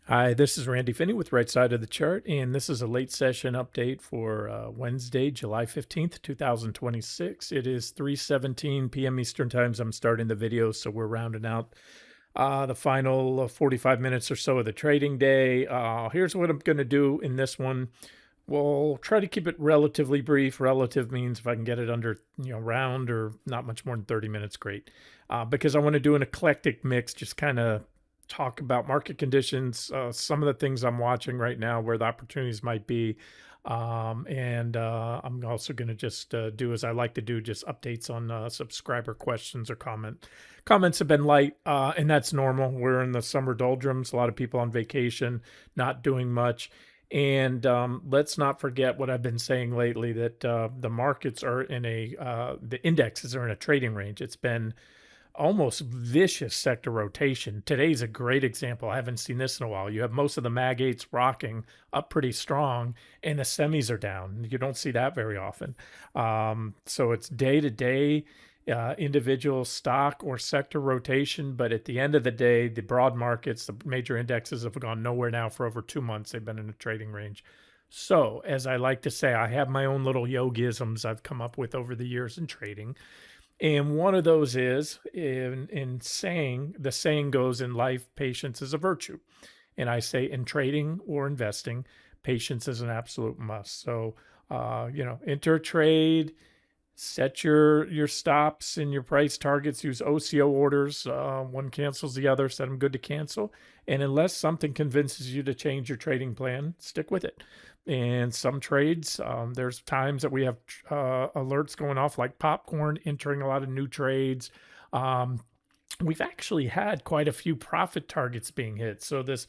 Hi, this is Randy Finney with Right Side of the Chart, and this is a late session update for Wednesday, July 15th, 2026. It is 3:17 p.m. Eastern Times. I'm starting the video, so we're rounding out the final 45 minutes or so of the trading day. Here's what I'm going to do in this one. We'll try to keep it relatively brief. Relative means if I can get it under, round or not much more than 30 minutes, great. Because I want to do an eclectic mix, just kind of talk about market conditions, some of the things I'm watching right now, where the opportunities might be. And I'm also going to just do as I like to do, just updates on subscriber questions or comments have been light, and that's normal. We're in the summer doldrums. A lot of people on vacation, not doing much. And let's not forget what I've been saying lately, that the markets are the indexes are in a trading range. It's been almost vicious sector rotation. Today's a great example. I haven't seen this in a while. You have most of the Mag 8s rocking up pretty strong, and the semis are down. You don't see that very often. So it's day to day individual stock or sector rotation. But at the end of the day, the broad markets, the major indexes have gone nowhere now for over 2 months. They've been in a trading range. So, as I like to say, I have my own little yogisms I've come up with over the years in trading. And one of those is in saying, the saying goes, in life, patience is a virtue. And I say in trading or investing, patience is an absolute must. So, enter a trade, set your stops and your price targets, use OCO orders. One cancels the other, set them good to cancel. And unless something convinces you to change your trading plan, stick with it. And some trades, there's times that we have alerts going off like popcorn, entering a lot of new trades. Um, we've actually had quite a few profit targets being hit. So this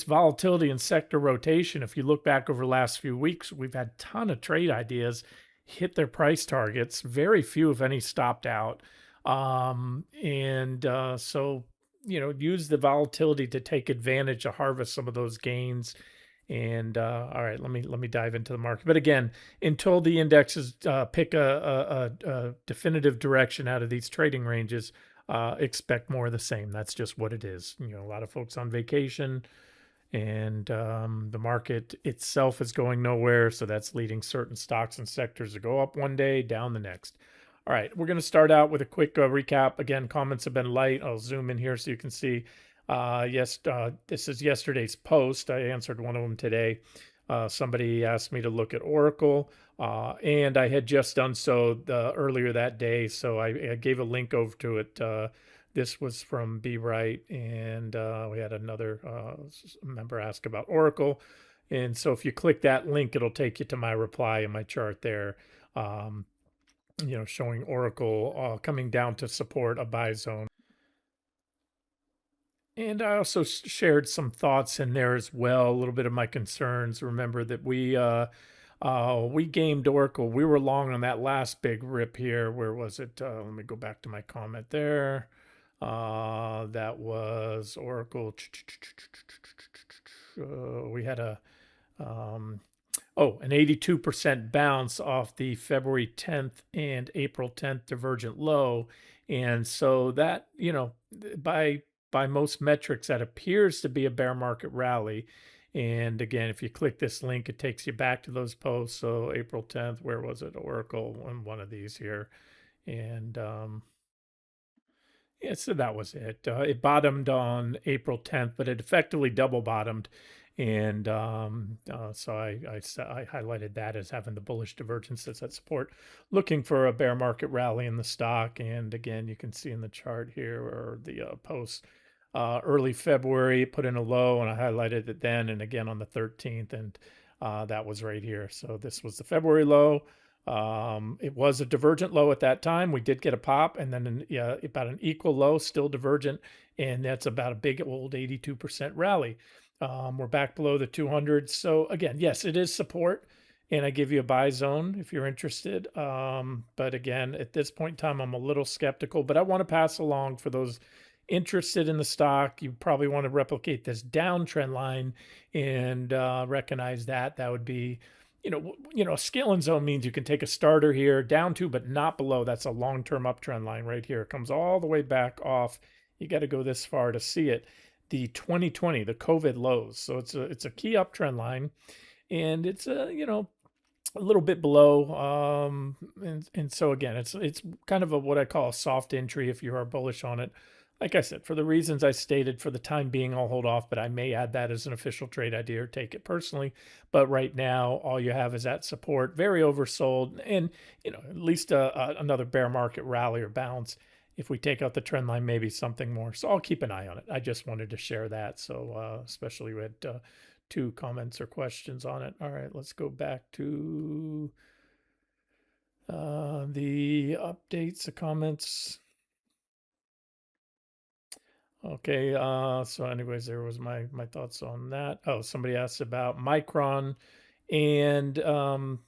volatility and sector rotation, if you look back over the last few weeks, we've had a ton of trade ideas hit their price targets. Very few, if any, stopped out. And so use the volatility to take advantage to harvest some of those gains. And all right, let me dive into the market. But again, until the indexes pick a definitive direction out of these trading ranges, expect more of the same. That's just what it is. A lot of folks on vacation, and the market itself is going nowhere. So that's leading certain stocks and sectors to go up one day, down the next. All right, we're going to start out with a quick recap. Again, comments have been light. I'll zoom in here so you can see. This is yesterday's post. I answered one of them today. Somebody asked me to look at Oracle, and I had just done so earlier that day. So I gave a link over to it. This was from Be Right, and we had another member ask about Oracle. And so if you click that link, it'll take you to my reply in my chart there, showing Oracle coming down to support a buy zone. And I also shared some thoughts in there as well, a little bit of my concerns. Remember that we gamed Oracle. We were long on that last big rip here. Where was it? Let me go back to my comment there. That was Oracle. We had an 82% bounce off the February 10th and April 10th divergent low. And so that, by most metrics, that appears to be a bear market rally. And again, if you click this link, it takes you back to those posts. So April 10th, where was it? Oracle on one of these here. And yeah, so that was it. It bottomed on April 10th, but it effectively double bottomed. And so I highlighted that as having the bullish divergence as that support, looking for a bear market rally in the stock. And again, you can see in the chart here, or the post, early February, put in a low, and I highlighted it then and again on the 13th, and that was right here. So this was the February low. It was a divergent low at that time. We did get a pop, and then about an equal low, still divergent, and that's about a big old 82% rally. We're back below the 200. So again, yes, it is support, and I give you a buy zone if you're interested. But again, at this point in time, I'm a little skeptical, but I want to pass along for those interested in the stock. You probably want to replicate this downtrend line and recognize that would be, a scaling zone means you can take a starter here down to, but not below. That's a long-term uptrend line right here. It comes all the way back off. You got to go this far to see it. the 2020, the COVID lows. So it's a key uptrend line, and it's a little bit below. And so again, it's kind of a what I call a soft entry if you are bullish on it. Like I said, for the reasons I stated, for the time being, I'll hold off, but I may add that as an official trade idea or take it personally. But right now, all you have is that support, very oversold, and at least another bear market rally or bounce. If we take out the trend line, maybe something more. So I'll keep an eye on it. I just wanted to share that. So especially with two comments or questions on it. All right, let's go back to the updates, the comments. Okay, so anyways, there was my thoughts on that. Oh, somebody asked about Micron, and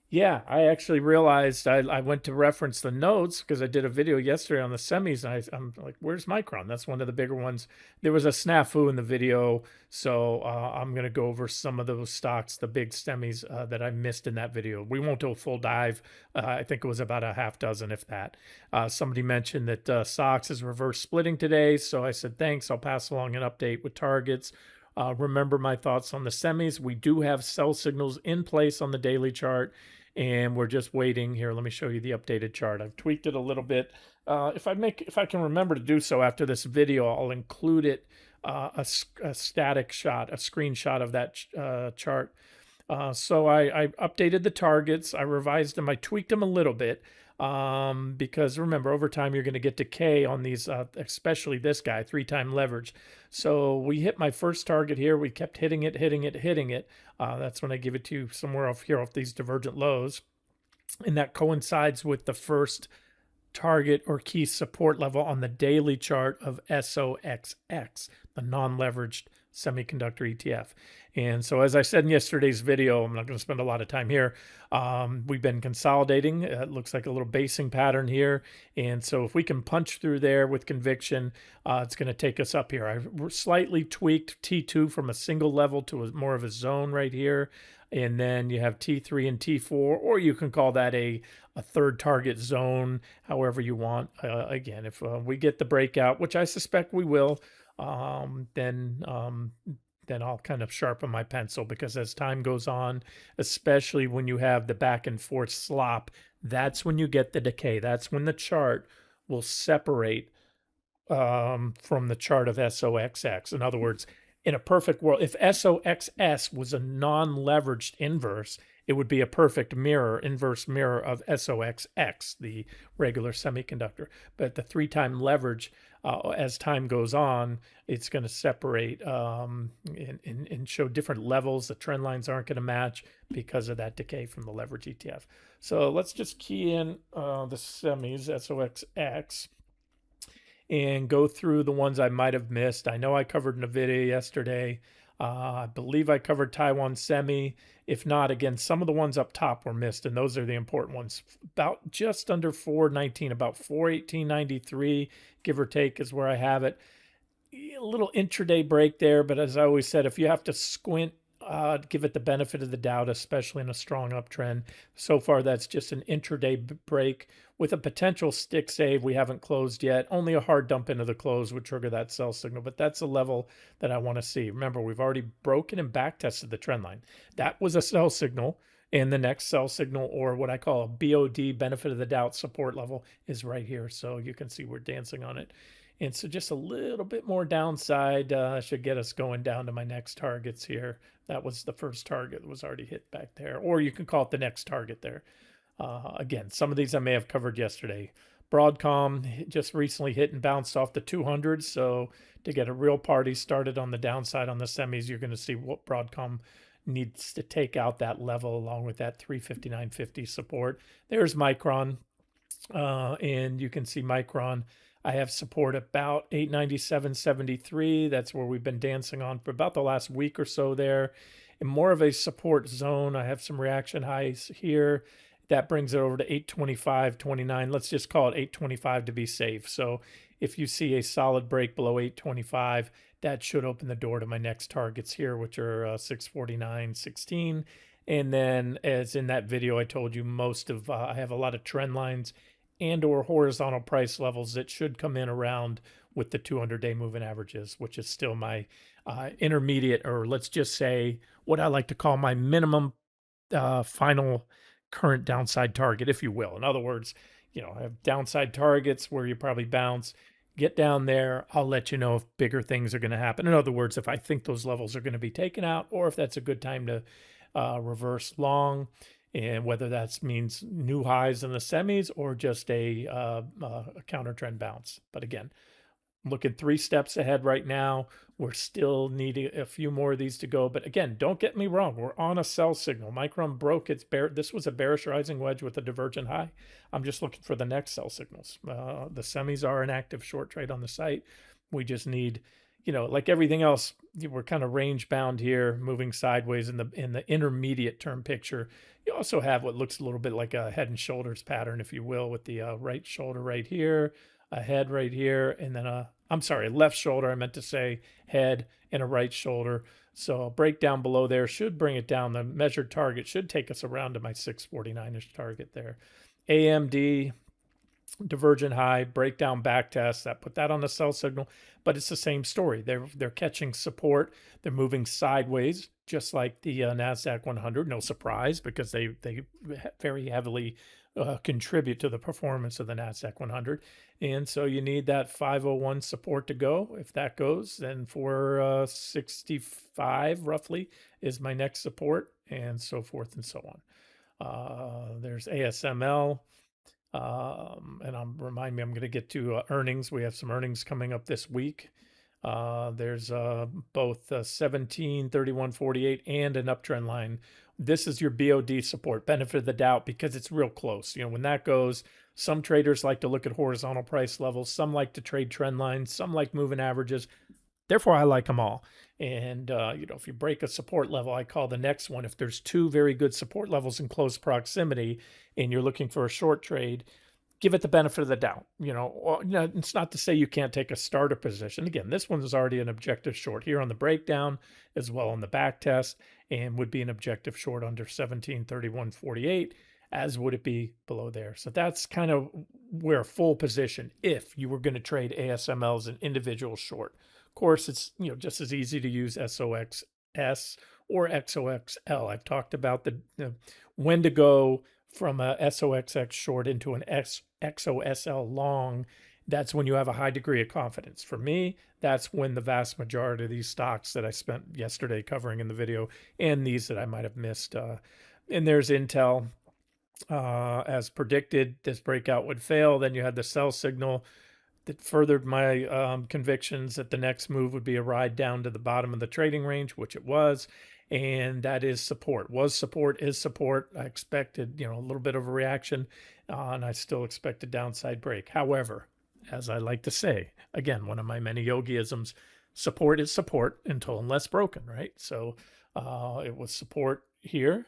yeah, I actually realized I went to reference the notes because I did a video yesterday on the semis, and I'm like, where's Micron? That's one of the bigger ones. There was a snafu in the video, so I'm going to go over some of those stocks, the big semis that I missed in that video. We won't do a full dive. I think it was about a half dozen, if that. Somebody mentioned that SOX is reverse splitting today, so I said, thanks. I'll pass along an update with targets. Remember my thoughts on the semis. We do have sell signals in place on the daily chart, and we're just waiting here. Let me show you the updated chart. I've tweaked it a little bit. If I can remember to do so after this video, I'll include it a static shot, a screenshot of that chart. So I updated the targets. I revised them. I tweaked them a little bit. Because remember, over time you're going to get decay on these, especially this guy, 3-time leverage. So we hit my first target here. We kept hitting it. That's when I give it to you somewhere off here off these divergent lows. And that coincides with the first target or key support level on the daily chart of SOXX, the non-leveraged semiconductor ETF. And so, as I said in yesterday's video, I'm not going to spend a lot of time here. We've been consolidating. It looks like a little basing pattern here. And so if we can punch through there with conviction, it's going to take us up here. I slightly tweaked T2 from a single level to more of a zone right here. And then you have T3 and T4, or you can call that a third target zone, however you want. Again, if we get the breakout, which I suspect we will, then I'll kind of sharpen my pencil, because as time goes on, especially when you have the back and forth slop, that's when you get the decay. That's when the chart will separate from the chart of SOXX. In other words, in a perfect world, if SOXS was a non-leveraged inverse, it would be a perfect mirror, inverse mirror of SOXX, the regular semiconductor. But the 3-time leverage, as time goes on, it's going to separate and show different levels. The trend lines aren't going to match because of that decay from the leverage ETF. So let's just key in the semis, SOXX, and go through the ones I might have missed. I know I covered in a video yesterday. I believe I covered Taiwan Semi. If not, again, some of the ones up top were missed, and those are the important ones. About just under 419, about 418.93, give or take, is where I have it. A little intraday break there, but as I always said, if you have to squint, give it the benefit of the doubt, especially in a strong uptrend. So far, that's just an intraday break with a potential stick save. We haven't closed yet. Only a hard dump into the close would trigger that sell signal, but that's a level that I want to see. Remember, we've already broken and back tested the trend line. That was a sell signal, and the next sell signal, or what I call a BOD, benefit of the doubt support level, is right here. So you can see we're dancing on it. And so just a little bit more downside should get us going down to my next targets here. That was the first target that was already hit back there, or you can call it the next target there. Again, some of these I may have covered yesterday. Broadcom just recently hit and bounced off the 200. So to get a real party started on the downside on the semis, you're going to see what Broadcom needs to take out that level along with that 359.50 support. There's Micron, and you can see Micron. I have support about 897.73. That's where we've been dancing on for about the last week or so there. In more of a support zone, I have some reaction highs here. That brings it over to 825.29. Let's just call it 825 to be safe. So if you see a solid break below 825, that should open the door to my next targets here, which are 649.16. And then, as in that video, I told you most of I have a lot of trend lines and or horizontal price levels that should come in around with the 200-day moving averages, which is still my intermediate, or let's just say what I like to call my minimum final current downside target, if you will. In other words, I have downside targets where you probably bounce. Get down there. I'll let you know if bigger things are going to happen. In other words, if I think those levels are going to be taken out, or if that's a good time to reverse long, and whether that means new highs in the semis or just a counter trend bounce. But again, looking 3 steps ahead right now. We're still needing a few more of these to go. But again, don't get me wrong. We're on a sell signal. Micron broke its bear. This was a bearish rising wedge with a divergent high. I'm just looking for the next sell signals. The semis are an active short trade on the site. We just need, like everything else, we're kind of range bound here, moving sideways in the intermediate term picture. You also have what looks a little bit like a head and shoulders pattern, if you will, with the right shoulder right here, a head right here, and then left shoulder. I meant to say head and a right shoulder. So a breakdown below there should bring it down. The measured target should take us around to my 649-ish target there. AMD, divergent high, breakdown back test, that put that on the sell signal, but it's the same story. They're catching support. They're moving sideways, just like the NASDAQ 100. No surprise, because they very heavily contribute to the performance of the NASDAQ 100. And so you need that 501 support to go. If that goes, then 465 roughly is my next support, and so forth and so on. There's ASML. And remind me, I'm going to get to earnings. We have some earnings coming up this week. There's both 17, 31, 48 and an uptrend line. This is your BOD support, benefit of the doubt, because it's real close. When that goes, some traders like to look at horizontal price levels. Some like to trade trend lines. Some like moving averages. Therefore, I like them all. And, if you break a support level, I call the next one. If there's 2 very good support levels in close proximity and you're looking for a short trade, give it the benefit of the doubt. It's not to say you can't take a starter position. Again, this one is already an objective short here on the breakdown, as well on the back test, and would be an objective short under 1731.48, as would it be below there. So that's kind of where full position, if you were going to trade ASML as an individual short. Of course, it's just as easy to use SOXS or XOXL. I've talked about the when to go from a SOXX short into an XOSL long. That's when you have a high degree of confidence. For me, that's when the vast majority of these stocks that I spent yesterday covering in the video, and these that I might have missed. And there's Intel. As predicted, this breakout would fail. Then you had the sell signal that furthered my convictions that the next move would be a ride down to the bottom of the trading range, which it was. And that is support. Was support, is support. I expected, a little bit of a reaction, and I still expect a downside break. However, as I like to say, again, one of my many yogiisms, support is support unless broken, right? So it was support here.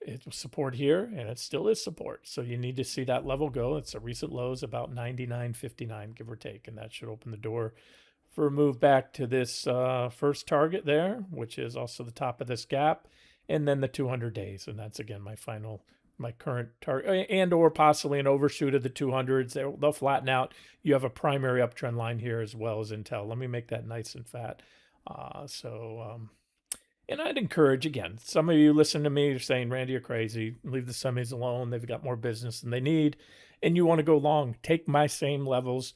It was support here, and it still is support. So you need to see that level go. It's a recent lows about 99.59, give or take, and that should open the door for a move back to this first target there, which is also the top of this gap, and then the 200 days. And that's, again, my current target, and or possibly an overshoot of the 200s. They'll flatten out. You have a primary uptrend line here as well as Intel. Let me make that nice and fat. And I'd encourage, again, some of you listen to me, you're saying, Randy, you're crazy. Leave the semis alone. They've got more business than they need. And you want to go long. Take my same levels,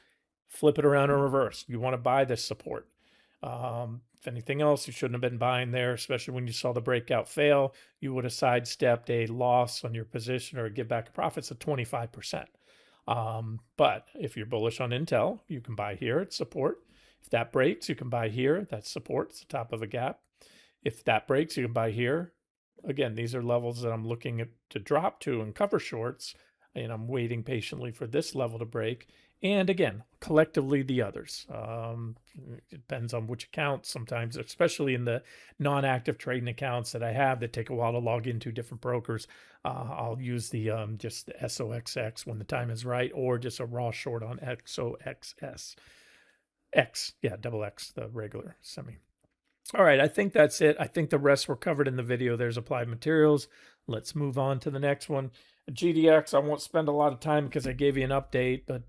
flip it around in reverse. You want to buy this support. If anything else, you shouldn't have been buying there, especially when you saw the breakout fail. You would have sidestepped a loss on your position or a give back of profits of 25%. But if you're bullish on Intel, you can buy here at support. If that breaks, you can buy here. That's support. It's the top of a gap. If that breaks, you can buy here. Again, these are levels that I'm looking to drop to and cover shorts, and I'm waiting patiently for this level to break. And again, collectively the others. It depends on which accounts. Sometimes, especially in the non-active trading accounts that I have that take a while to log into different brokers, I'll use the just the SOXX when the time is right, or just a raw short on XOXS. Double X, the regular semi. All right, I think that's it. I think the rest were covered in the video. There's applied materials. Let's move on to the next one. GDX, I won't spend a lot of time because I gave you an update, but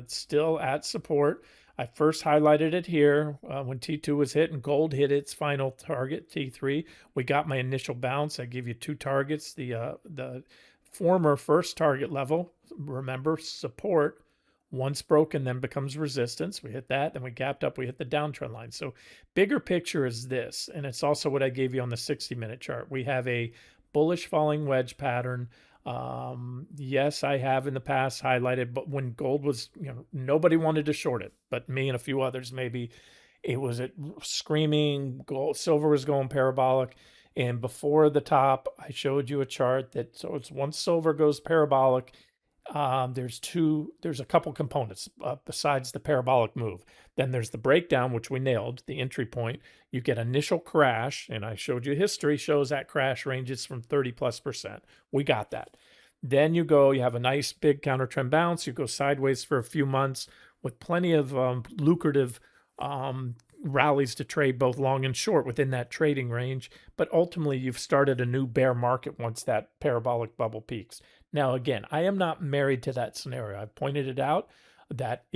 it's still at support. I first highlighted it here when T2 was hit and gold hit its final target, T3. We got my initial bounce. I give you two targets. The former first target level, remember, support, once broken, then becomes resistance. We hit that, then we gapped up, we hit the downtrend line. So bigger picture is this, and it's also what I gave you on the 60-minute chart. We have a bullish falling wedge pattern. Yes, I have in the past highlighted, but when gold was, nobody wanted to short it, but me and a few others maybe. It was screaming. Gold, silver was going parabolic, and before the top, I showed you a chart that so it's once silver goes parabolic, there's a couple components besides the parabolic move. Then there's the breakdown, which we nailed, the entry point. You get initial crash, and I showed you history shows that crash ranges from 30+%. We got that. Then you have a nice big counter trend bounce. You go sideways for a few months with plenty of lucrative rallies to trade both long and short within that trading range. But ultimately, you've started a new bear market once that parabolic bubble peaks. Now, again, I am not married to that scenario. I've pointed it out. That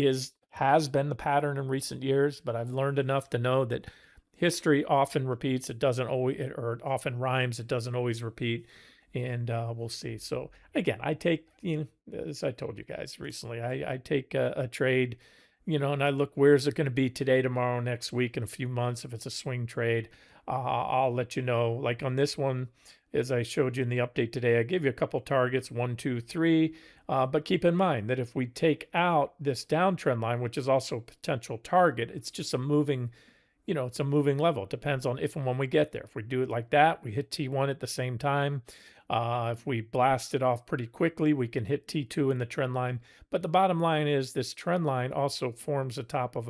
has been the pattern in recent years, but I've learned enough to know that history often repeats. It doesn't always, or it often rhymes. It doesn't always repeat. And we'll see. So again, I take, as I told you guys recently, I take a trade, and I look, where's it going to be today, tomorrow, next week, in a few months. If it's a swing trade, I'll let you know. Like on this one, as I showed you in the update today, I gave you a couple targets, 1, 2, 3. But keep in mind that if we take out this downtrend line, which is also a potential target, it's just a moving, it's a moving level. It depends on if and when we get there. If we do it like that, we hit T1 at the same time. If we blast it off pretty quickly, we can hit T2 in the trend line. But the bottom line is this trend line also forms the top of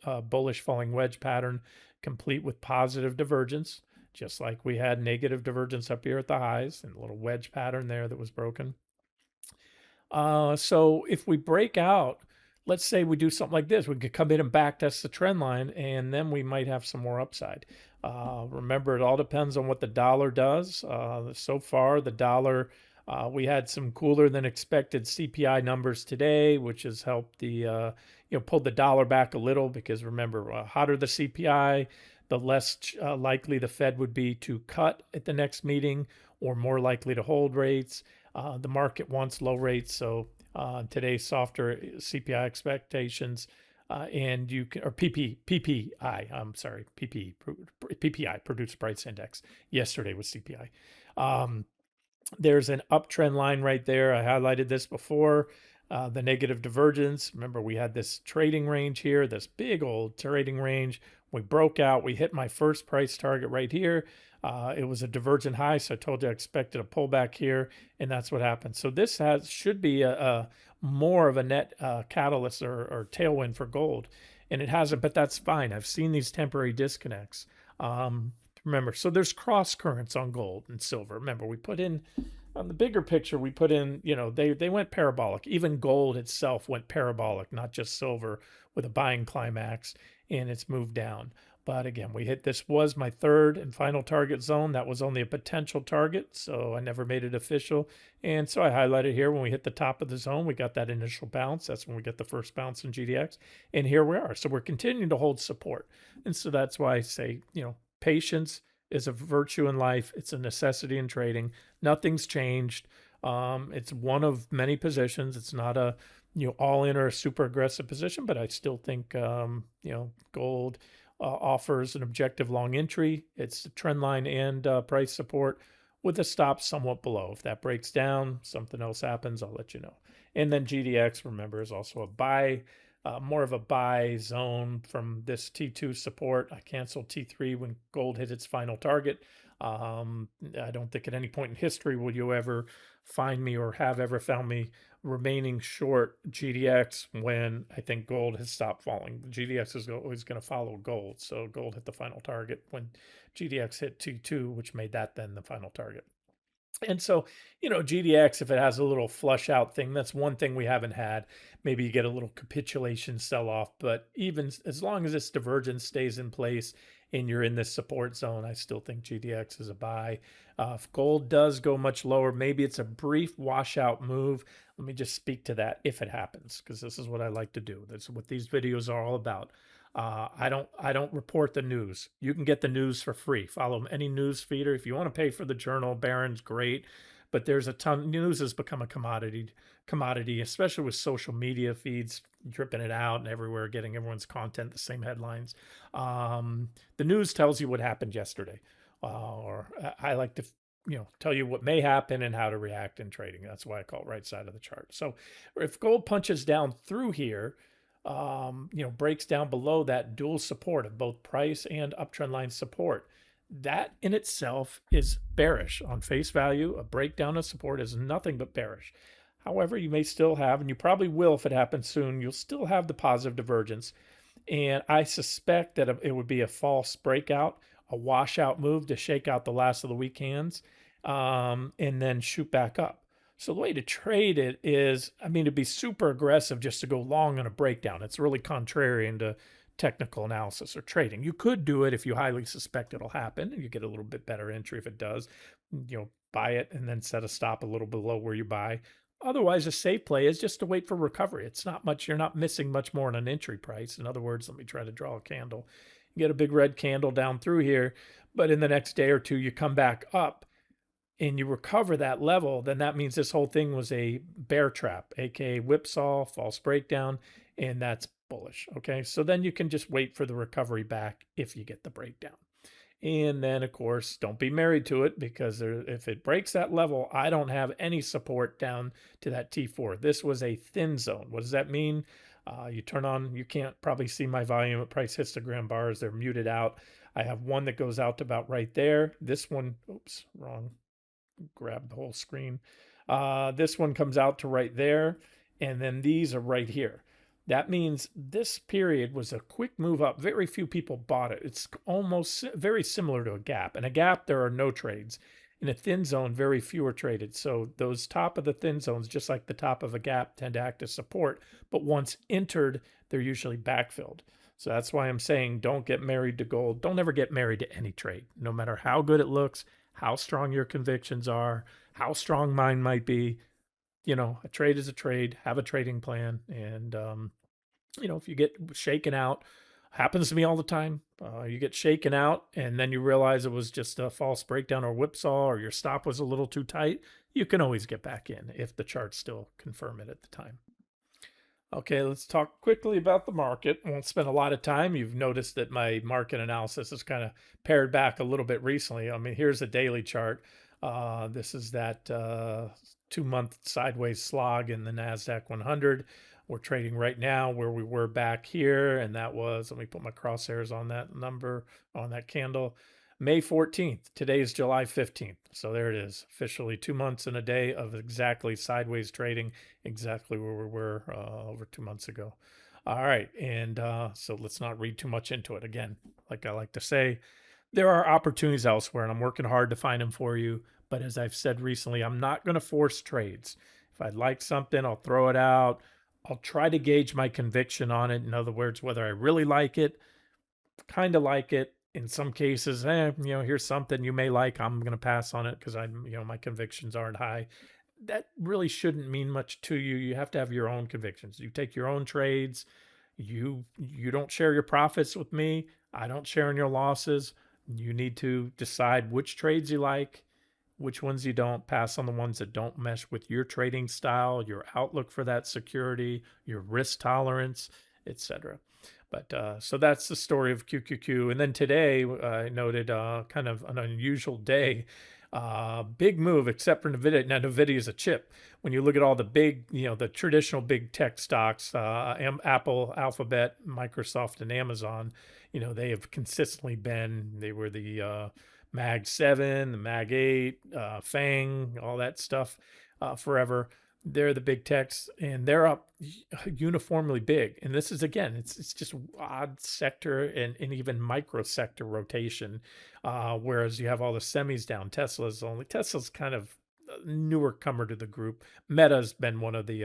a bullish falling wedge pattern, complete with positive divergence, just like we had negative divergence up here at the highs and a little wedge pattern there that was broken. So if we break out, let's say we do something like this, we could come in and back test the trend line, and then we might have some more upside. Remember, it all depends on what the dollar does. So far, the dollar, we had some cooler than expected CPI numbers today, which has helped the, pulled the dollar back a little because remember, hotter the CPI, the less likely the Fed would be to cut at the next meeting or more likely to hold rates. The market wants low rates, so today's softer CPI expectations, and you can, or PPI, I'm sorry, PPI, Producer Price Index. Yesterday was CPI. There's an uptrend line right there. I highlighted this before. The negative divergence. Remember, we had this trading range here, this big old trading range. We broke out. We hit my first price target right here. It was a divergent high, so I told you I expected a pullback here, and that's what happened. So this should be a more of a net catalyst or tailwind for gold, and it hasn't, but that's fine. I've seen these temporary disconnects. Remember, so there's cross currents on gold and silver. Remember, we put in on the bigger picture, we put in, they went parabolic. Even gold itself went parabolic, not just silver, with a buying climax, and it's moved down. But again, this was my third and final target zone. That was only a potential target, so I never made it official. And so I highlighted here when we hit the top of the zone, we got that initial bounce. That's when we get the first bounce in GDX. And here we are. So we're continuing to hold support. And so that's why I say, patience is a virtue in life. It's a necessity in trading. Nothing's changed. It's one of many positions. It's not a all in or a super aggressive position, but I still think gold offers an objective long entry. It's the trend line and price support with a stop somewhat below. If that breaks down, something else happens, I'll let you know. And then GDX, remember, is also a buy. More of a buy zone from this T2 support. I canceled T3 when gold hit its final target. I don't think at any point in history will you ever find me or have ever found me remaining short GDX when I think gold has stopped falling. GDX is always going to follow gold. So gold hit the final target when GDX hit T2, which made that then the final target. And so, GDX, if it has a little flush out thing, that's one thing we haven't had. Maybe you get a little capitulation sell off, but even as long as this divergence stays in place and you're in this support zone, I still think GDX is a buy. If gold does go much lower, maybe it's a brief washout move. Let me just speak to that if it happens, because this is what I like to do. That's what these videos are all about. I don't report the news. You can get the news for free. Follow any news feeder. If you want to pay for the journal, Barron's great. But there's a ton. News has become a commodity, especially with social media feeds dripping it out and everywhere, getting everyone's content, the same headlines. The news tells you what happened yesterday, or I like to, tell you what may happen and how to react in trading. That's why I call it right side of the chart. So if gold punches down through here, breaks down below that dual support of both price and uptrend line support, that in itself is bearish on face value. A breakdown of support is nothing but bearish. However, you may still have, and you probably will if it happens soon, you'll still have the positive divergence. And I suspect that it would be a false breakout, a washout move to shake out the last of the weak hands, and then shoot back up. So the way to trade it is, to be super aggressive just to go long on a breakdown. It's really contrarian to technical analysis or trading. You could do it if you highly suspect it'll happen, and you get a little bit better entry if it does. Buy it and then set a stop a little below where you buy. Otherwise, a safe play is just to wait for recovery. It's not much. You're not missing much more on an entry price. In other words, let me try to draw a candle. You get a big red candle down through here, but in the next day or two, you come back up and you recover that level, then that means this whole thing was a bear trap, aka whipsaw, false breakdown, and that's bullish. Okay, so then you can just wait for the recovery back if you get the breakdown. And then, of course, don't be married to it, because if it breaks that level, I don't have any support down to that T4. This was a thin zone. What does that mean? You turn on, you can't probably see my volume at price histogram bars. They're muted out. I have one that goes out to about right there. This one, oops, wrong. Grab the whole screen. This one comes out to right there, and then these are right here. That means this period was a quick move up. Very few people bought it. It's almost very similar to a gap. In a gap, there are no trades. In a thin zone, very few are traded. So those top of the thin zones, just like the top of a gap, tend to act as support. But once entered, they're usually backfilled. So that's why I'm saying don't get married to gold. Don't ever get married to any trade, no matter how good it looks, how strong your convictions are, how strong mine might be. A trade is a trade. Have a trading plan. And, if you get shaken out, happens to me all the time. You get shaken out and then you realize it was just a false breakdown or whipsaw, or your stop was a little too tight. You can always get back in if the charts still confirm it at the time. Okay, let's talk quickly about the market. I won't spend a lot of time. You've noticed that my market analysis is kind of pared back a little bit recently. Here's a daily chart. This is that 2-month sideways slog in the NASDAQ 100. We're trading right now where we were back here, and that was, let me put my crosshairs on that number, on that candle, May 14th. Today is July 15th. So there it is, officially 2 months and a day of exactly sideways trading, exactly where we were over 2 months ago. All right, and so let's not read too much into it. Again, like I like to say, there are opportunities elsewhere, and I'm working hard to find them for you. But as I've said recently, I'm not going to force trades. If I like something, I'll throw it out. I'll try to gauge my conviction on it. In other words, whether I really like it, kind of like it. In some cases, here's something you may like. I'm going to pass on it because my convictions aren't high. That really shouldn't mean much to you. You have to have your own convictions. You take your own trades. You don't share your profits with me. I don't share in your losses. You need to decide which trades you like, which ones you don't. Pass on the ones that don't mesh with your trading style, your outlook for that security, your risk tolerance, etc. But so that's the story of QQQ. And then today I noted kind of an unusual day. Big move, except for NVIDIA. Now, NVIDIA is a chip. When you look at all the big, the traditional big tech stocks, Apple, Alphabet, Microsoft, and Amazon, they have consistently they were the Mag 7, the Mag 8, FANG, all that stuff forever. They're the big techs, and they're up uniformly big. And this is, again, it's just odd sector and even micro sector rotation. Whereas you have all the semis down. Tesla's kind of a newer comer to the group. Meta's been one of the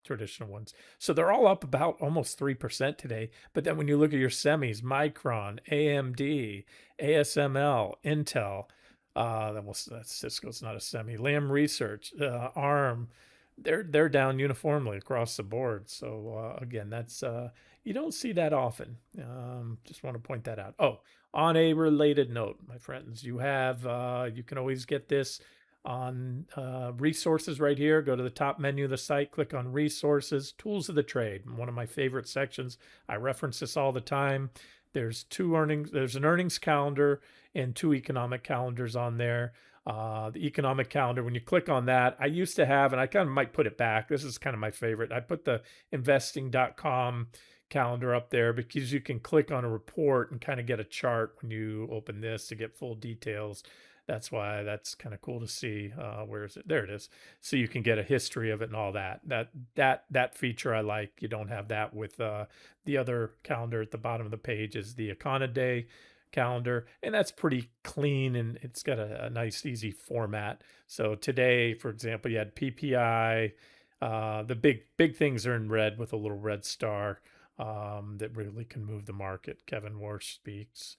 traditional ones. So they're all up about almost 3% today. But then when you look at your semis, Micron, AMD, ASML, Intel, that's Cisco's not a semi. Lam Research, ARM, they're down uniformly across the board. So again, that's you don't see that often. Just want to point that out. Oh, on a related note, my friends, you can always get this on resources right here. Go to the top menu of the site, click on resources, tools of the trade. One of my favorite sections. I reference this all the time. There's an earnings calendar and two economic calendars on there. The economic calendar, when you click on that, I used to have, and I kind of might put it back. This is kind of my favorite. I put the investing.com calendar up there because you can click on a report and kind of get a chart when you open this to get full details. That's why that's kind of cool to see. Where is it? There it is. So you can get a history of it and all that. That feature I like. You don't have that with the other calendar at the bottom of the page is the Econoday calendar, and that's pretty clean and it's got a nice easy format. So today, for example, you had PPI. The big things are in red with a little red star that really can move the market. Kevin Warsh speaks.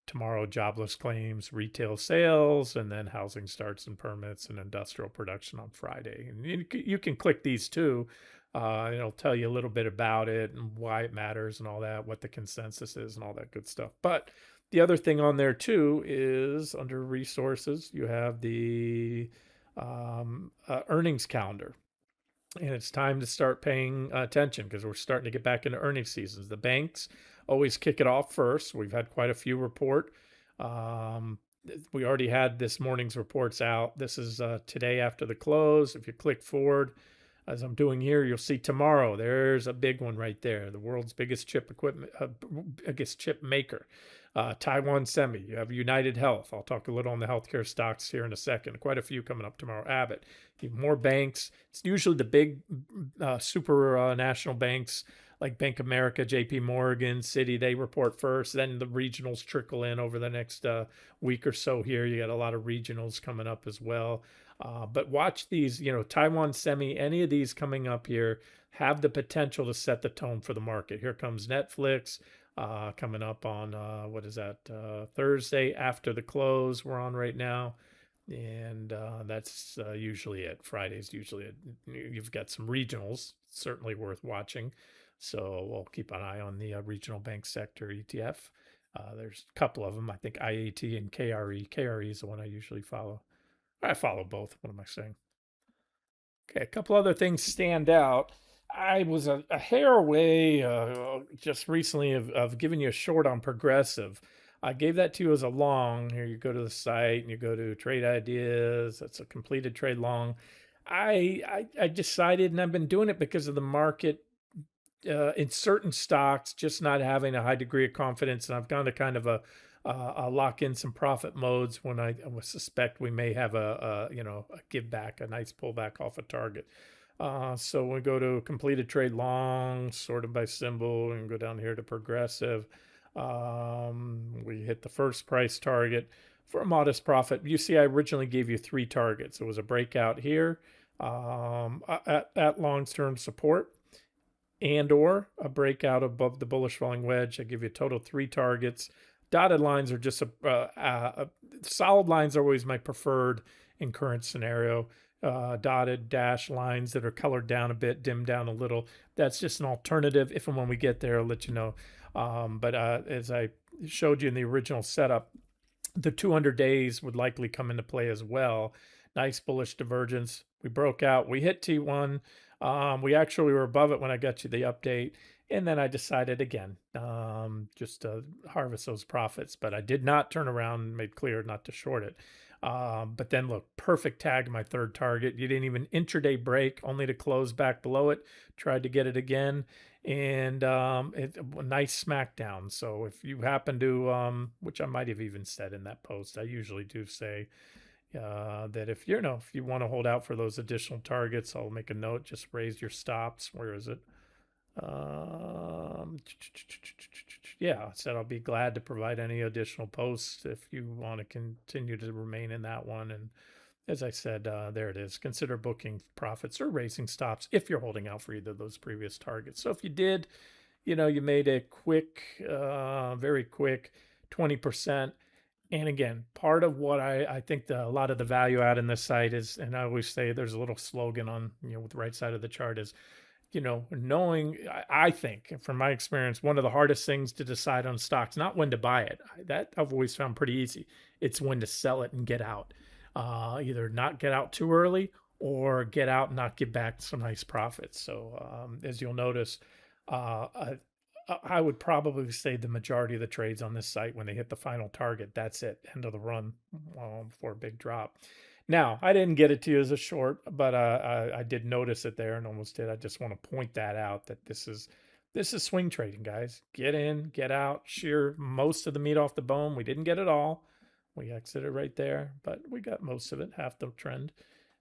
Tomorrow, jobless claims, retail sales, and then housing starts and permits and industrial production on Friday. And you can click these too. It'll tell you a little bit about it and why it matters and all that, what the consensus is and all that good stuff. But the other thing on there too is under resources, you have the earnings calendar. And it's time to start paying attention because we're starting to get back into earnings seasons. The banks always kick it off first. We've had quite a few report. We already had this morning's reports out. This is today after the close. If you click forward, as I'm doing here, you'll see tomorrow. There's a big one right there. The world's biggest chip equipment, biggest chip maker. Taiwan Semi. You have United Health. I'll talk a little on the healthcare stocks here in a second. Quite a few coming up tomorrow. Abbott. You have more banks. It's usually the big super national banks like Bank of America, JP Morgan, Citi. They report first. Then the regionals trickle in over the next week or so here. You got a lot of regionals coming up as well. But watch these, Taiwan Semi, any of these coming up here have the potential to set the tone for the market. Here comes Netflix. Coming up on what is that, Thursday after the close we're on right now, and that's usually it. Friday's usually it. You've got some regionals certainly worth watching, so we'll keep an eye on the regional bank sector ETF. There's a couple of them. I think IAT and KRE is the one I usually follow. I follow both. What am I saying? Okay, a couple other things stand out. I was a hair away just recently of giving you a short on Progressive. I gave that to you as a long. Here you go to the site and you go to trade ideas. That's a completed trade long. I decided, and I've been doing it because of the market in certain stocks, just not having a high degree of confidence, and I've gone to kind of a lock in some profit modes when I suspect we may have a give back, a nice pullback off a target. So we go to completed trade long, sorted by symbol, and go down here to Progressive. We hit the first price target for a modest profit. You see, I originally gave you 3 targets. It was a breakout here at long-term support and or a breakout above the bullish falling wedge. I give you a total 3 targets. Dotted lines are just solid lines are always my preferred in current scenario. Dotted dash lines that are colored down a bit, dimmed down a little. That's just an alternative. If and when we get there, I'll let you know. But as I showed you in the original setup, the 200 days would likely come into play as well. Nice bullish divergence. We broke out. We hit T1. We actually were above it when I got you the update. And then I decided again, just to harvest those profits. But I did not turn around and made clear not to short it. But then look, perfect tag, my third target. You didn't even intraday break, only to close back below it. Tried to get it again, and a nice smackdown. So if you happen to, which I might have even said in that post, I usually do say that if you want to hold out for those additional targets, I'll make a note. Just raise your stops. Where is it? Yeah, I said I'll be glad to provide any additional posts if you want to continue to remain in that one, and as I said, there it is. Consider booking profits or raising stops if you're holding out for either of those previous targets. So if you did, you made a quick, very quick 20%. And again, part of what I think a lot of the value add in this site is, and I always say there's a little slogan on, with the right side of the chart is, knowing, I think from my experience, one of the hardest things to decide on stocks, not when to buy it. That I've always found pretty easy. It's when to sell it and get out. Either not get out too early or get out and not get back some nice profits. So as you'll notice, I would probably say the majority of the trades on this site, when they hit the final target, that's it, end of the run for a big drop. Now, I didn't get it to you as a short, but I did notice it there and almost did. I just want to point that out, that this is swing trading, guys. Get in, get out, shear most of the meat off the bone. We didn't get it all. We exited right there, but we got most of it, half the trend,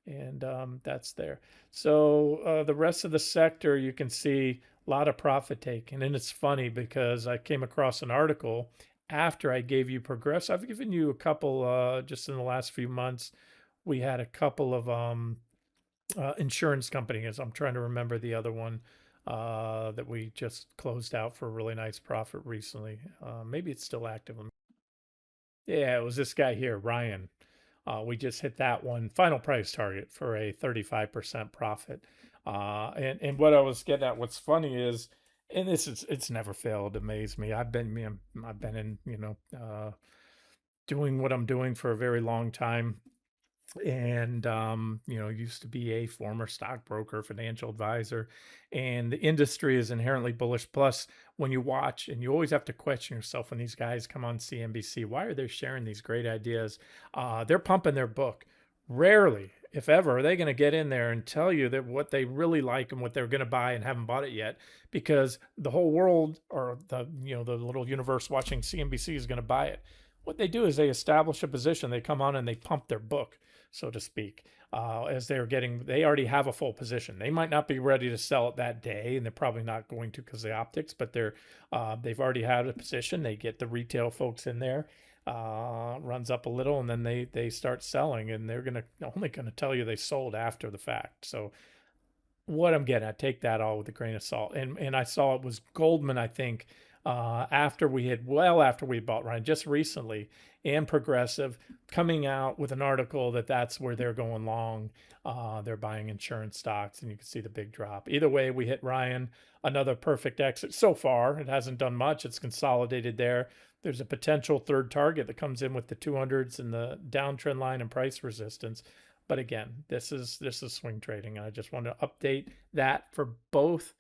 and that's there. So the rest of the sector, you can see a lot of profit taken. And it's funny because I came across an article after I gave you Progress. I've given you a couple just in the last few months. We had a couple of insurance companies. I'm trying to remember the other one that we just closed out for a really nice profit recently. Maybe it's still active. Yeah, it was this guy here, Ryan. We just hit that one final price target for a 35% profit. And what I was getting at, what's funny is, and it's never failed to amaze me. I've been in, doing what I'm doing for a very long time. And used to be a former stockbroker, financial advisor, and the industry is inherently bullish. Plus, when you watch, and you always have to question yourself when these guys come on CNBC, why are they sharing these great ideas? They're pumping their book. Rarely, if ever, are they going to get in there and tell you that what they really like and what they're going to buy and haven't bought it yet, because the whole world, or the little universe watching CNBC, is going to buy it. What they do is they establish a position, they come on and they pump their book, so to speak, as they already have a full position. They might not be ready to sell it that day, and they're probably not going to because of the optics, but they've already had a position. They get the retail folks in there, runs up a little, and then they start selling, and they're only gonna tell you they sold after the fact. So what I'm getting at, take that all with a grain of salt. And I saw it was Goldman, I think, after we bought Ryan just recently, and Progressive coming out with an article that's where they're going long. They're buying insurance stocks, and you can see the big drop. Either way, we hit Ryan, another perfect exit. So far, it hasn't done much. It's consolidated there. There's a potential third target that comes in with the 200s and the downtrend line and price resistance. But again, this is swing trading. And I just want to update that for both.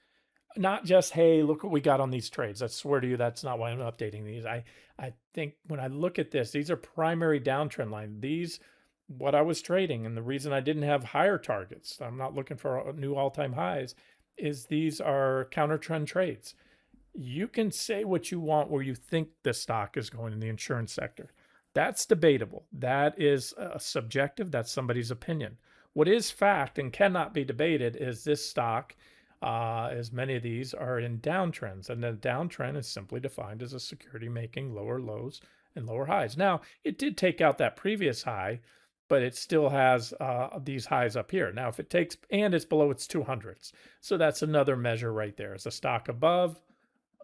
Not just, hey, look what we got on these trades. I swear to you, that's not why I'm updating these. I think when I look at this, these are primary downtrend line. These, what I was trading, and the reason I didn't have higher targets, I'm not looking for new all-time highs, is these are counter trend trades. You can say what you want where you think the stock is going in the insurance sector. That's debatable. That is subjective. That's somebody's opinion. What is fact and cannot be debated is this stock, as many of these are in downtrends, and the downtrend is simply defined as a security making lower lows and lower highs. Now, it did take out that previous high, but it still has these highs up here. Now, if it takes, and it's below its 200s, so that's another measure right there. Is a stock above,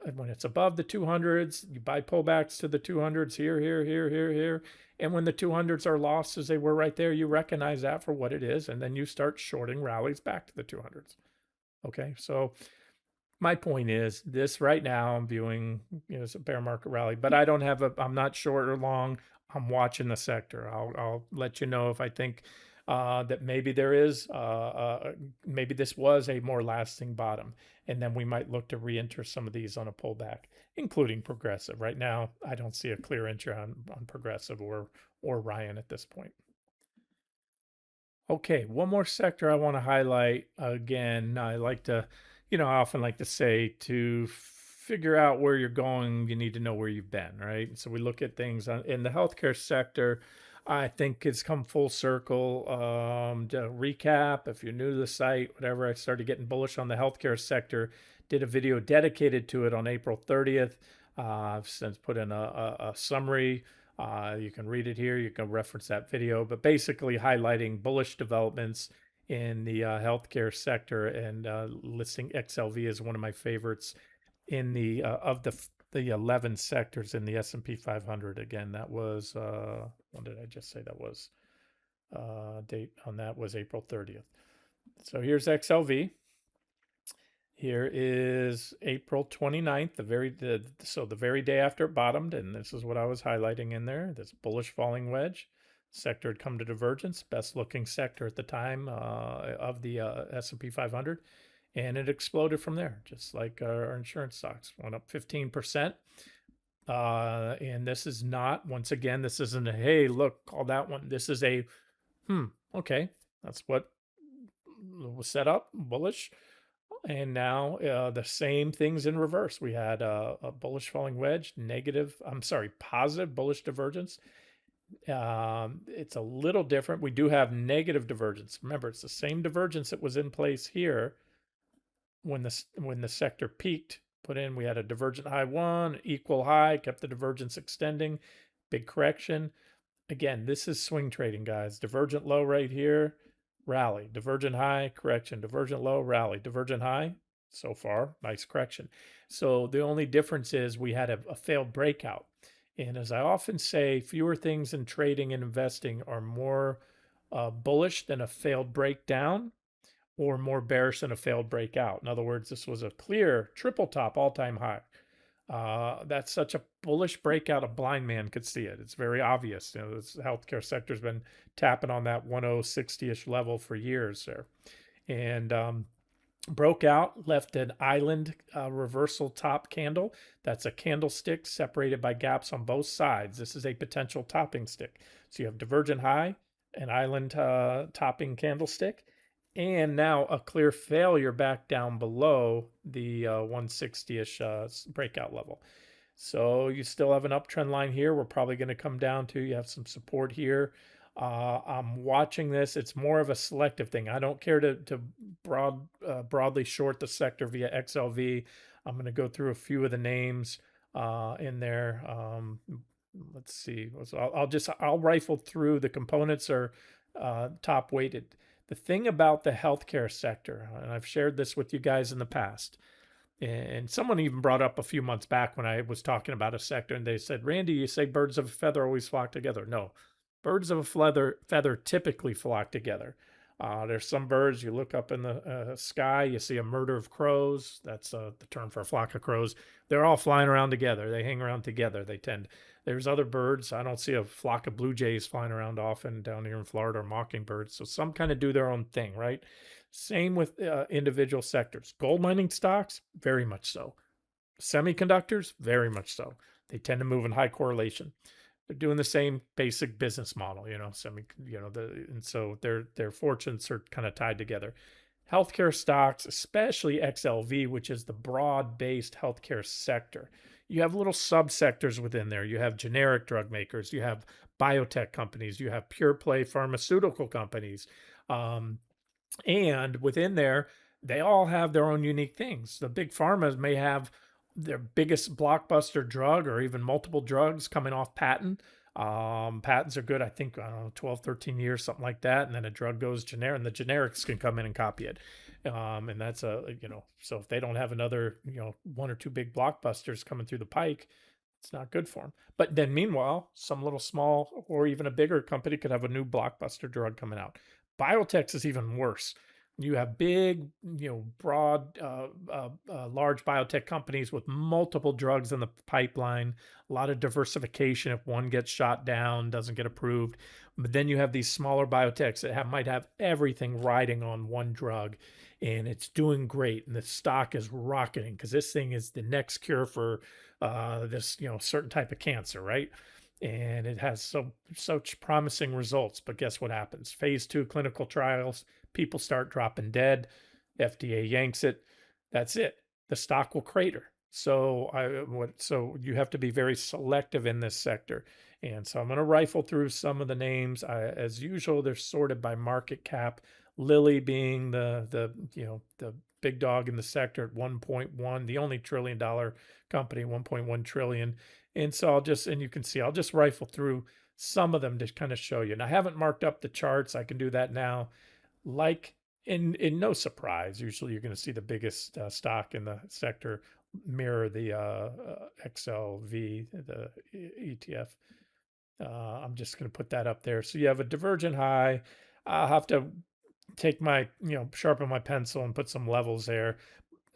and when it's above the 200s, you buy pullbacks to the 200s here. And when the 200s are lost as they were right there, you recognize that for what it is, and then you start shorting rallies back to the 200s. Okay, so my point is this right now, I'm viewing as a bear market rally, but I'm not short or long. I'm watching the sector. I'll let you know if I think that maybe there is, maybe this was a more lasting bottom, and then we might look to re-enter some of these on a pullback, including Progressive. Right now, I don't see a clear entry on Progressive or Ryan at this point. Okay, one more sector I want to highlight. Again, I often like to say, to figure out where you're going, you need to know where you've been, right? So we look at things in the healthcare sector. I think it's come full circle. To recap, if you're new to the site, whatever, I started getting bullish on the healthcare sector, did a video dedicated to it on April 30th. I've since put in a summary You can read it here. You can reference that video, but basically highlighting bullish developments in the healthcare sector, and listing XLV as one of my favorites in the of the 11 sectors in the S&P 500. Again, that was when did I just say that was? Date on that was April 30th. So here's XLV. Here is April 29th, the very day after it bottomed, and this is what I was highlighting in there, this bullish falling wedge. Sector had come to divergence, best looking sector at the time of the S&P 500, and it exploded from there, just like our insurance stocks went up 15%. And this is not, once again, this isn't a, hey, look, call that one. This is a, okay, that's what was set up, bullish. And now the same things in reverse. We had a bullish falling wedge, positive bullish divergence. It's a little different. We do have negative divergence. Remember, it's the same divergence that was in place here when the sector peaked. We had a divergent high one, equal high, kept the divergence extending, big correction. Again, this is swing trading, guys. Divergent low right here, rally, divergent high, correction, divergent low, rally, divergent high. So far, nice correction. So the only difference is we had a failed breakout. And as I often say, fewer things in trading and investing are more bullish than a failed breakdown, or more bearish than a failed breakout. In other words, this was a clear triple top all-time high. That's such a bullish breakout, a blind man could see it. It's very obvious. This healthcare sector's been tapping on that 1060-ish level for years there. And broke out, left an island reversal top candle. That's a candlestick separated by gaps on both sides. This is a potential topping stick. So you have divergent high, an island topping candlestick, and now a clear failure back down below the 160-ish breakout level. So you still have an uptrend line here. We're probably going to come down to, you have some support here. I'm watching this. It's more of a selective thing. I don't care to broadly short the sector via XLV. I'm going to go through a few of the names in there. Let's see. I'll rifle through. The components are top weighted. The thing about the healthcare sector, and I've shared this with you guys in the past, and someone even brought up a few months back when I was talking about a sector, and they said, Randy, you say birds of a feather always flock together. No, birds of a feather typically flock together. There's some birds, you look up in the sky, you see a murder of crows. That's the term for a flock of crows. They're all flying around together. They hang around together. There's other birds. I don't see a flock of blue jays flying around often down here in Florida, or mockingbirds. So some kind of do their own thing, right? Same with individual sectors. Gold mining stocks, very much so. Semiconductors, very much so. They tend to move in high correlation. They're doing the same basic business model, and so their fortunes are kind of tied together. Healthcare stocks, especially XLV, which is the broad-based healthcare sector. You have little subsectors within there. You have generic drug makers, you have biotech companies, you have pure play pharmaceutical companies. And within there, they all have their own unique things. The big pharmas may have their biggest blockbuster drug, or even multiple drugs coming off patent. Patents are good, I think, 12, 13 years, something like that. And then a drug goes generic, and the generics can come in and copy it. And that's so if they don't have another, one or two big blockbusters coming through the pike, it's not good for them. But then meanwhile, some little small or even a bigger company could have a new blockbuster drug coming out. Biotech is even worse. You have big, broad, large biotech companies with multiple drugs in the pipeline, a lot of diversification if one gets shot down, doesn't get approved. But then you have these smaller biotechs that might have everything riding on one drug, and it's doing great, and the stock is rocketing because this thing is the next cure for this, certain type of cancer, right? And it has such promising results. But guess what happens? Phase 2 clinical trials, people start dropping dead. FDA yanks it. That's it. The stock will crater. So you have to be very selective in this sector. And so I'm going to rifle through some of the names. As usual, they're sorted by market cap. Lilly being the big dog in the sector at 1.1, the only trillion-dollar company, 1.1 trillion. And so I'll just, and you can see, I'll just rifle through some of them to kind of show you. And I haven't marked up the charts. I can do that now. Like in no surprise, usually you're going to see the biggest stock in the sector mirror the XLV, the ETF. I'm just going to put that up there. So you have a divergent high. I'll have to take my, sharpen my pencil and put some levels there.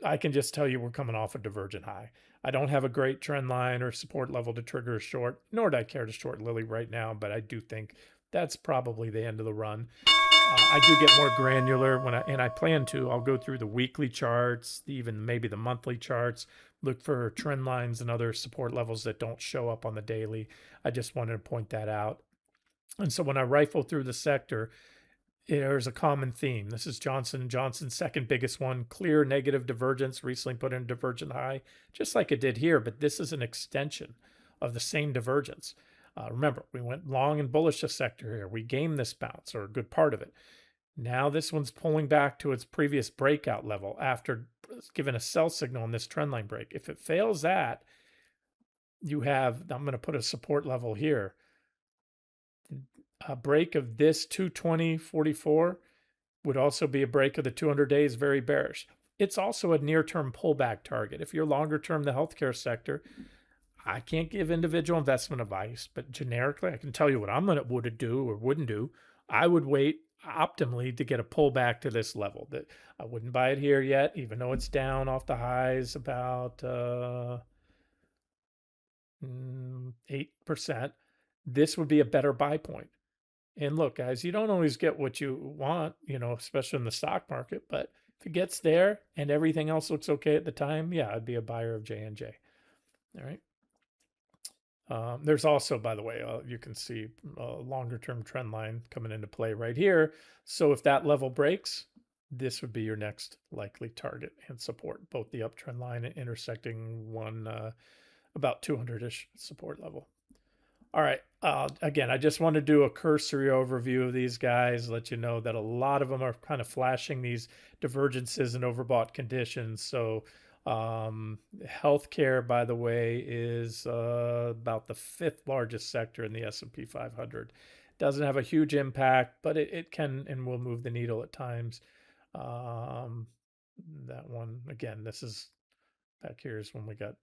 I can just tell you we're coming off a divergent high. I don't have a great trend line or support level to trigger a short, nor do I care to short Lilly right now, but I do think that's probably the end of the run. I do get more granular and I plan to. I'll go through the weekly charts, even maybe the monthly charts, look for trend lines and other support levels that don't show up on the daily. I just wanted to point that out. And so when I rifle through the sector, there's a common theme. This is Johnson & Johnson's second biggest one, clear negative divergence, recently put in a divergent high, just like it did here, but this is an extension of the same divergence. Remember, we went long and bullish the sector here. We gamed this bounce, or a good part of it. Now this one's pulling back to its previous breakout level after giving a sell signal on this trendline break. If it fails that, you have, I'm going to put a support level here. A break of this 220.44 would also be a break of the 200 days, very bearish. It's also a near-term pullback target. If you're longer term, the healthcare sector, I can't give individual investment advice, but generically, I can tell you what I'm going to would do or wouldn't do. I would wait optimally to get a pullback to this level. That I wouldn't buy it here yet, even though it's down off the highs about 8%. This would be a better buy point. And look, guys, you don't always get what you want, especially in the stock market. But if it gets there and everything else looks okay at the time, yeah, I'd be a buyer of J&J. All right. There's also, by the way, you can see a longer term trend line coming into play right here. So if that level breaks, this would be your next likely target and support, both the uptrend line and intersecting one about 200-ish support level. All right. Again, I just want to do a cursory overview of these guys, let you know that a lot of them are kind of flashing these divergences and overbought conditions. So healthcare, by the way, is about the 5th largest sector in the S&P 500. Doesn't have a huge impact, but it can and will move the needle at times. That one, again, this is back here is when we got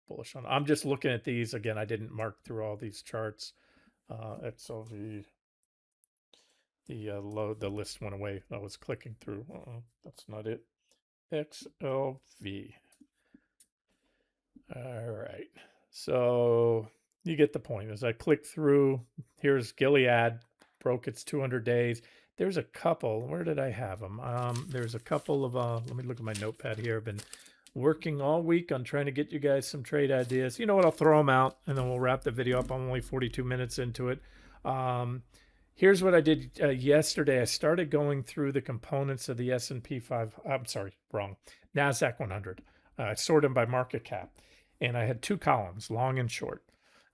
bullish on. I'm just looking at these again. I didn't mark through all these charts. XLV, the list went away. I was clicking through. That's not it. XLV. All right. So you get the point. As I click through, here's Gilead, broke its 200 days. There's a couple. Where did I have them? There's a couple of, let me look at my notepad here. I've been working all week on trying to get you guys some trade ideas. You know what? I'll throw them out and then we'll wrap the video up. I'm only 42 minutes into it. Here's what I did yesterday. I started going through the components of the S&P 5. I'm sorry, wrong. NASDAQ 100. I sorted them by market cap. And I had 2 columns, long and short.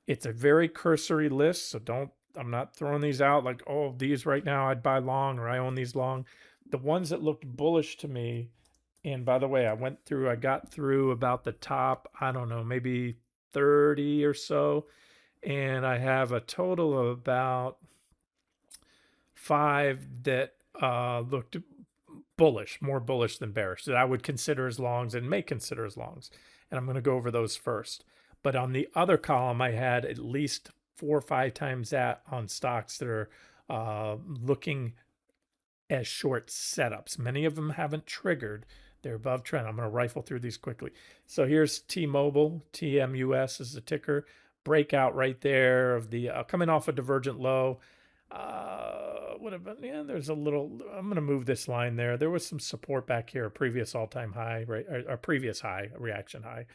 It's a very cursory list, so I'm not throwing these out like, oh, these right now I'd buy long or I own these long. The ones that looked bullish to me, and by the way, I got through about the top, I don't know, maybe 30 or so. And I have a total of about 5 that looked bullish, more bullish than bearish, that I would consider as longs and may consider as longs. And I'm going to go over those first. But on the other column, I had at least 4 or 5 times that on stocks that are looking as short setups. Many of them haven't triggered. They're above trend. I'm going to rifle through these quickly. So here's T-Mobile. TMUS is the ticker. Breakout right there of the coming off a divergent low. Would have been, yeah, there's a little, I'm going to move this line there. There was some support back here, a previous all-time high, right? A previous high, a reaction high.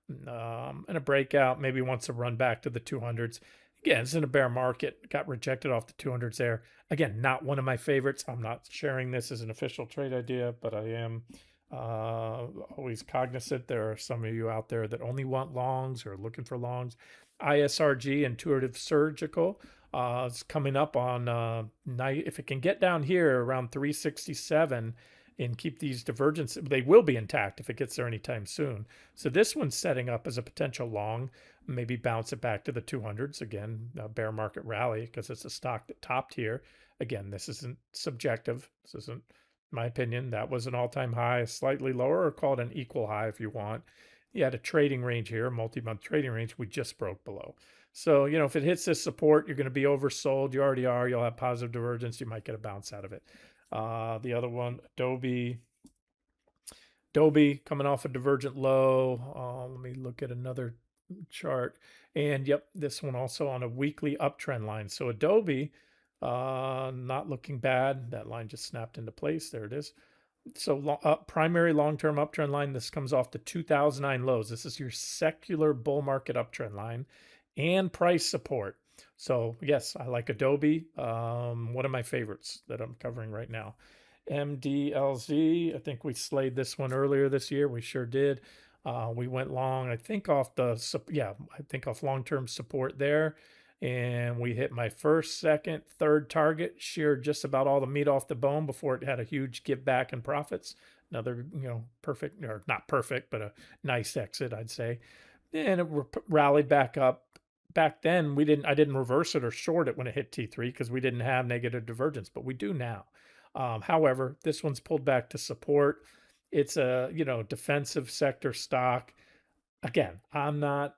And a breakout, maybe wants to run back to the 200s. Again, it's in a bear market, got rejected off the 200s there. Again, not one of my favorites. I'm not sharing this as an official trade idea, but I am always cognizant. There are some of you out there that only want longs or are looking for longs. ISRG, Intuitive Surgical, it's coming up on night. If it can get down here around 367 and keep these divergence. They will be intact if it gets there anytime soon. So this one's setting up as a potential long, maybe bounce it back to the 200s again, a bear market rally because it's a stock that topped here. Again, this isn't subjective. This isn't my opinion. That was an all-time high, slightly lower, or call it an equal high if you want. You had a trading range here, multi-month trading range we just broke below. So, if it hits this support, you're going to be oversold. You already are. You'll have positive divergence. You might get a bounce out of it. The other one, Adobe coming off a divergent low. Let me look at another chart. And yep, this one also on a weekly uptrend line. So Adobe, not looking bad. That line just snapped into place. There it is. So primary long-term uptrend line, this comes off the 2009 lows. This is your secular bull market uptrend line and price support. So yes, I like Adobe. One of my favorites that I'm covering right now. MDLZ, I think we slayed this one earlier this year. We sure did. We went long, I think off long-term support there. And we hit my first, second, third target, sheared just about all the meat off the bone before it had a huge give back in profits. Another, perfect, or not perfect, but a nice exit, I'd say. And it rallied back up. Back then, I didn't reverse it or short it when it hit T3 because we didn't have negative divergence, but we do now. However, this one's pulled back to support. It's a, defensive sector stock. Again, I'm not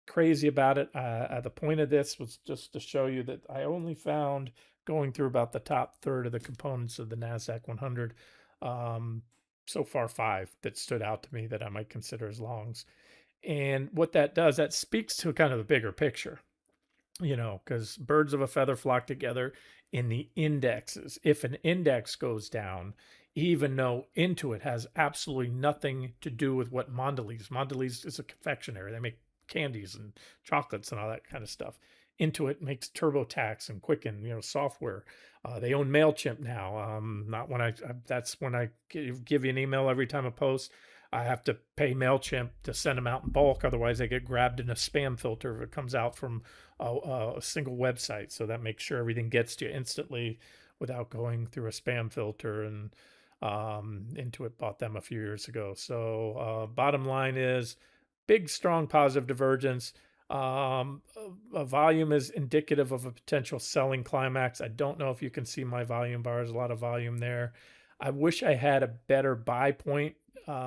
crazy about it. The point of this was just to show you that I only found going through about the top third of the components of the NASDAQ 100. So far 5 that stood out to me that I might consider as longs. And what that does, that speaks to kind of the bigger picture, because birds of a feather flock together in the indexes. If an index goes down, even though Intuit has absolutely nothing to do with what Mondelez is a confectionery. They make candies and chocolates and all that kind of stuff. Intuit makes TurboTax and Quicken, software. They own MailChimp now. Not when that's when I give you an email every time I post. I have to pay MailChimp to send them out in bulk. Otherwise, they get grabbed in a spam filter if it comes out from a single website. So that makes sure everything gets to you instantly without going through a spam filter. And Intuit bought them a few years ago. So bottom line is big, strong positive divergence. A volume is indicative of a potential selling climax. I don't know if you can see my volume bars, a lot of volume there. I wish I had a better buy point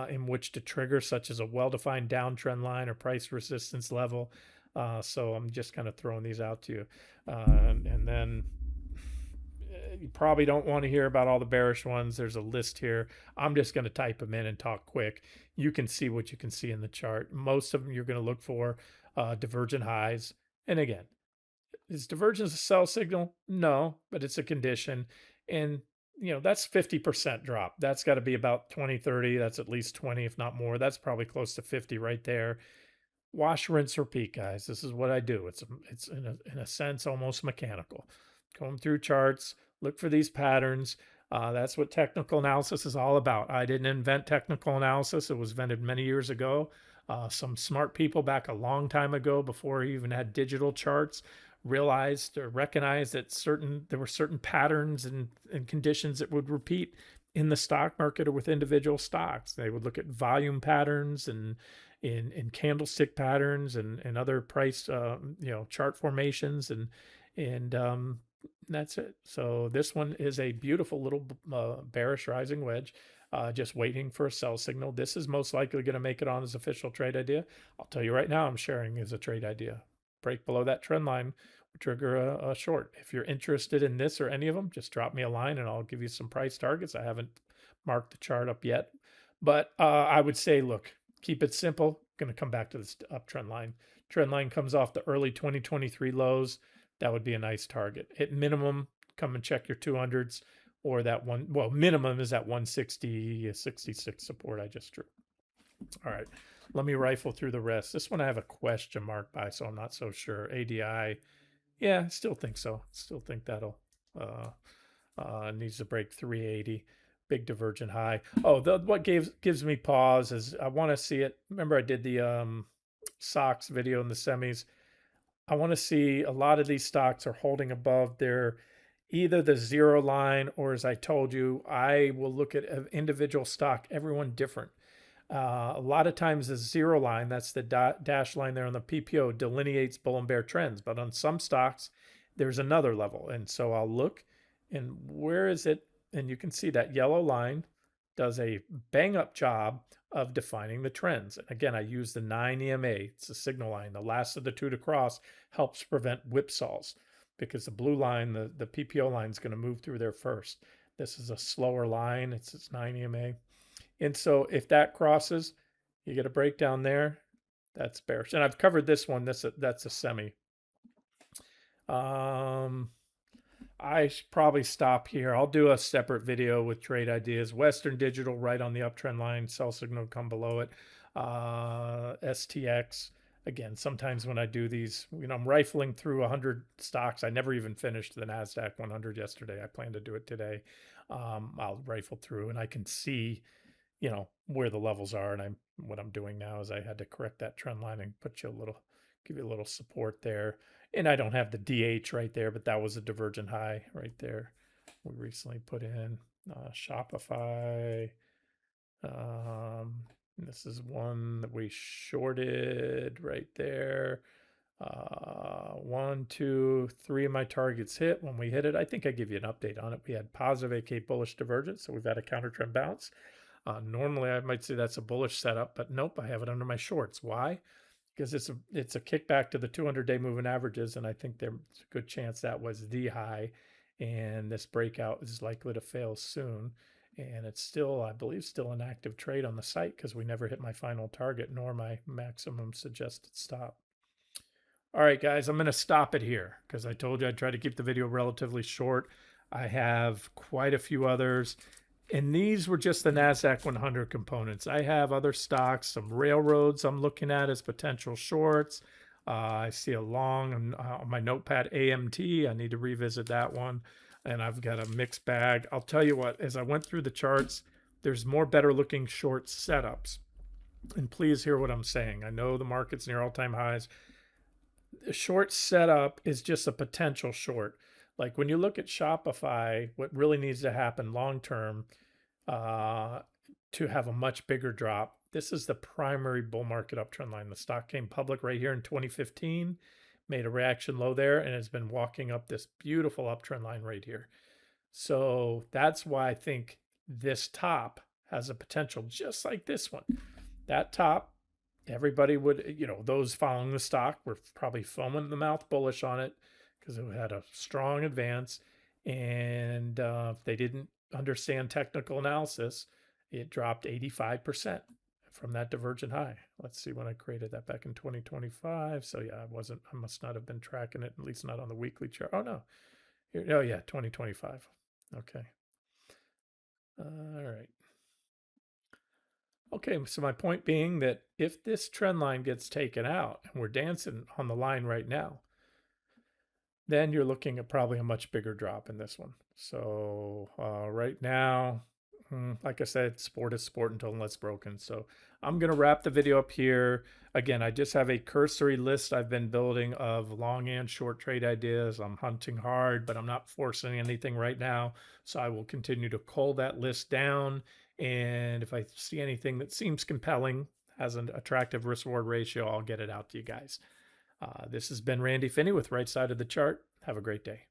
in which to trigger, such as a well-defined downtrend line or price resistance level. So I'm just kind of throwing these out to you. And then you probably don't want to hear about all the bearish ones. There's a list here. I'm just going to type them in and talk quick. You can see what you can see in the chart. Most of them you're going to look for divergent highs. And again, is divergence a sell signal? No, but it's a condition. And that's 50% drop. That's got to be about 20, 30. That's at least 20, if not more. That's probably close to 50 right there. Wash, rinse, repeat, guys. This is what I do. It's in a sense almost mechanical. Comb through charts, look for these patterns. That's what technical analysis is all about. I didn't invent technical analysis. It was invented many years ago. Some smart people back a long time ago, before we even had digital charts, realized or recognized that there were certain patterns and conditions that would repeat in the stock market or with individual stocks. They would look at volume patterns and in candlestick patterns and other price chart formations and that's it. So this one is a beautiful little bearish rising wedge, just waiting for a sell signal. This is most likely going to make it on as official trade idea. I'll tell you right now, I'm sharing as a trade idea. Break below that trend line will trigger a short. If you're interested in this or any of them, just drop me a line and I'll give you some price targets. I haven't marked the chart up yet, but I would say, look, keep it simple. Going to come back to this uptrend line. Trend line comes off the early 2023 lows. That would be a nice target. At minimum, come and check your 200s or that one. Well, minimum is at 160, 66 support I just drew. All right, let me rifle through the rest. This one I have a question mark by, so I'm not so sure. ADI, yeah, I still think so. Still think that'll needs to break 380. Big divergent high. Oh, what gives me pause is I want to see it. Remember I did the SOX video in the semis. I want to see a lot of these stocks are holding above their either the zero line, or as I told you, I will look at an individual stock, everyone different. A lot of times the zero line, that's the dash line there on the PPO, delineates bull and bear trends. But on some stocks, there's another level. And so I'll look and where is it? And you can see that yellow line does a bang up job of defining the trends. And again, I use the 9 EMA. It's a signal line. The last of the two to cross helps prevent whipsaws because the blue line, the PPO line, is going to move through there first. This is a slower line. It's 9 EMA. And so if that crosses, you get a breakdown there. That's bearish. And I've covered this one. That's a semi. I should probably stop here. I'll do a separate video with trade ideas. Western Digital right on the uptrend line. Sell signal come below it. STX. Again, sometimes when I do these, I'm rifling through 100 stocks. I never even finished the NASDAQ 100 yesterday. I plan to do it today. I'll rifle through and I can see where the levels are. And what I'm doing now is I had to correct that trend line and give you a little support there. And I don't have the DH right there, but that was a divergent high right there. We recently put in Shopify. This is one that we shorted right there. 1, 2, 3 of my targets hit. When we hit it, I think I give you an update on it. We had positive AK bullish divergence, so we've had a counter trend bounce. Normally, I might say that's a bullish setup, but nope, I have it under my shorts. Why? Because it's a kickback to the 200-day moving averages, and I think there's a good chance that was the high, and this breakout is likely to fail soon. And it's still, I believe, still an active trade on the site because we never hit my final target nor my maximum suggested stop. All right, guys, I'm going to stop it here because I told you I'd try to keep the video relatively short. I have quite a few others. And these were just the NASDAQ 100 components. I have other stocks, some railroads I'm looking at as potential shorts. I see a long on my notepad AMT. I need to revisit that one. And I've got a mixed bag. I'll tell you what, as I went through the charts, there's more better looking short setups. And please hear what I'm saying. I know the market's near all-time highs. A short setup is just a potential short. Like when you look at Shopify, what really needs to happen long term to have a much bigger drop, this is the primary bull market uptrend line. The stock came public right here in 2015, made a reaction low there, and has been walking up this beautiful uptrend line right here. So that's why I think this top has a potential just like this one. That top, everybody would, those following the stock were probably foaming in the mouth bullish on it because it had a strong advance. And if they didn't understand technical analysis, it dropped 85% from that divergent high. Let's see when I created that back in 2025. So yeah, I must not have been tracking it, at least not on the weekly chart. Oh no. Here, oh yeah, 2025. Okay. All right. Okay, so my point being that if this trend line gets taken out, and we're dancing on the line right now, then you're looking at probably a much bigger drop in this one. So right now, like I said, sport is sport until it's broken. So I'm going to wrap the video up here. Again, I just have a cursory list I've been building of long and short trade ideas. I'm hunting hard, but I'm not forcing anything right now. So I will continue to cull that list down. And if I see anything that seems compelling, has an attractive risk reward ratio, I'll get it out to you guys. This has been Randy Finney with Right Side of the Chart. Have a great day.